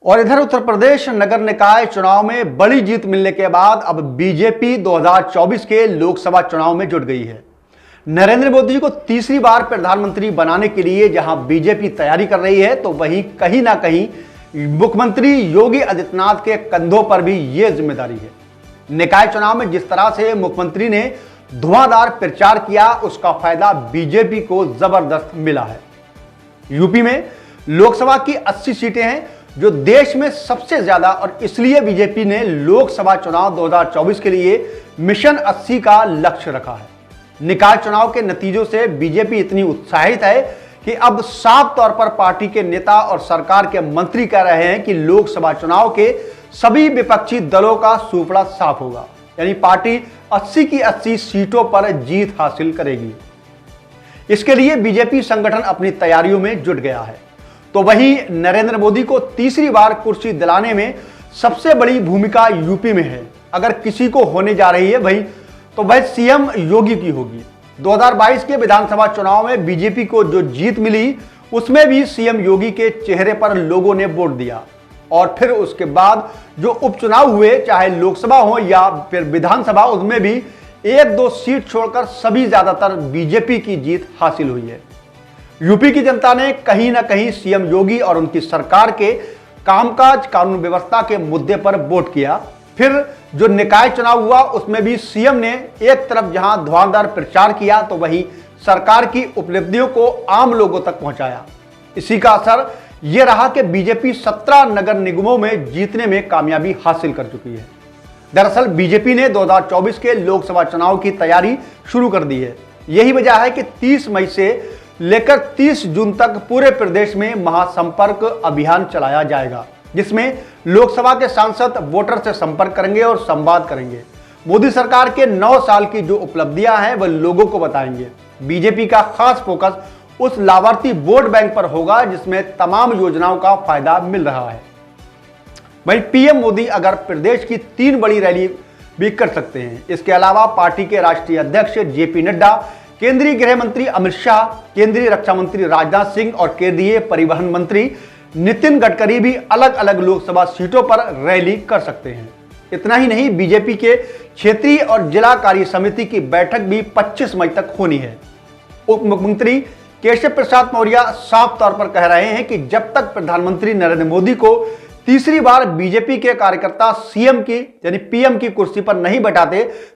और इधर उत्तर प्रदेश नगर निकाय चुनाव में बड़ी जीत मिलने के बाद अब बीजेपी 2024 के लोकसभा चुनाव में जुट गई है। नरेंद्र मोदी जी को तीसरी बार प्रधानमंत्री बनाने के लिए जहां बीजेपी तैयारी कर रही है, तो वहीं कहीं ना कहीं मुख्यमंत्री योगी आदित्यनाथ के कंधों पर भी यह जिम्मेदारी है। निकाय चुनाव में जिस तरह से मुख्यमंत्री ने धुआंधार प्रचार किया, उसका फायदा बीजेपी को जबरदस्त मिला है। यूपी में लोकसभा की 80 सीटें हैं, जो देश में सबसे ज्यादा, और इसलिए बीजेपी ने लोकसभा चुनाव 2024 के लिए मिशन 80 का लक्ष्य रखा है। निकाय चुनाव के नतीजों से बीजेपी इतनी उत्साहित है कि अब साफ तौर पर पार्टी के नेता और सरकार के मंत्री कह रहे हैं कि लोकसभा चुनाव के सभी विपक्षी दलों का सूपड़ा साफ होगा, यानी पार्टी 80 की 80 सीटों पर जीत हासिल करेगी। इसके लिए बीजेपी संगठन अपनी तैयारियों में जुट गया है। तो वहीं नरेंद्र मोदी को तीसरी बार कुर्सी दिलाने में सबसे बड़ी भूमिका यूपी में है। अगर किसी को होने जा रही है भाई, तो वह सीएम योगी की होगी। 2022 के विधानसभा चुनाव में बीजेपी को जो जीत मिली, उसमें भी सीएम योगी के चेहरे पर लोगों ने वोट दिया। और फिर उसके बाद जो उपचुनाव हुए, चाहे लोकसभा हो या फिर विधानसभा, उसमें भी 1-2 सीट छोड़कर सभी ज्यादातर बीजेपी की जीत हासिल हुई है। यूपी की जनता ने कहीं ना कहीं सीएम योगी और उनकी सरकार के कामकाज, कानून व्यवस्था के मुद्दे पर वोट किया। फिर जो निकाय चुनाव हुआ, उसमें भी सीएम ने एक तरफ जहां धुआंधार प्रचार किया, तो वहीं सरकार की उपलब्धियों को आम लोगों तक पहुंचाया। इसी का असर यह रहा कि बीजेपी 17 नगर निगमों में जीतने में कामयाबी हासिल कर चुकी है। दरअसल बीजेपी ने 2024 के लोकसभा चुनाव की तैयारी शुरू कर दी है। यही वजह है कि 30 मई से लेकर 30 जून तक पूरे प्रदेश में महासंपर्क अभियान चलाया जाएगा, जिसमें लोकसभा के सांसद वोटर से संपर्क करेंगे और संवाद करेंगे। मोदी सरकार के 9 साल की जो उपलब्धियां हैं, वह लोगों को बताएंगे। बीजेपी का खास फोकस उस लाभार्थी वोट बैंक पर होगा जिसमें तमाम योजनाओं का फायदा मिल रहा है। वहीं पीएम मोदी अगर प्रदेश की 3 बड़ी रैली भी कर सकते हैं। इसके अलावा पार्टी के राष्ट्रीय अध्यक्ष जेपी नड्डा, केंद्रीय गृह मंत्री अमित शाह, केंद्रीय रक्षा मंत्री राजनाथ सिंह और केंद्रीय परिवहन मंत्री नितिन गडकरी भी अलग अलग लोकसभा सीटों पर रैली कर सकते हैं। इतना ही नहीं, बीजेपी के क्षेत्रीय और जिला कार्य समिति की बैठक भी 25 मई तक होनी है। उप मुख्यमंत्री केशव प्रसाद मौर्य साफ तौर पर कह रहे हैं कि जब तक प्रधानमंत्री नरेंद्र मोदी को तीसरी बार बीजेपी के कार्यकर्ता सीएम की यानी पीएम की कुर्सी पर नहीं बैठाते,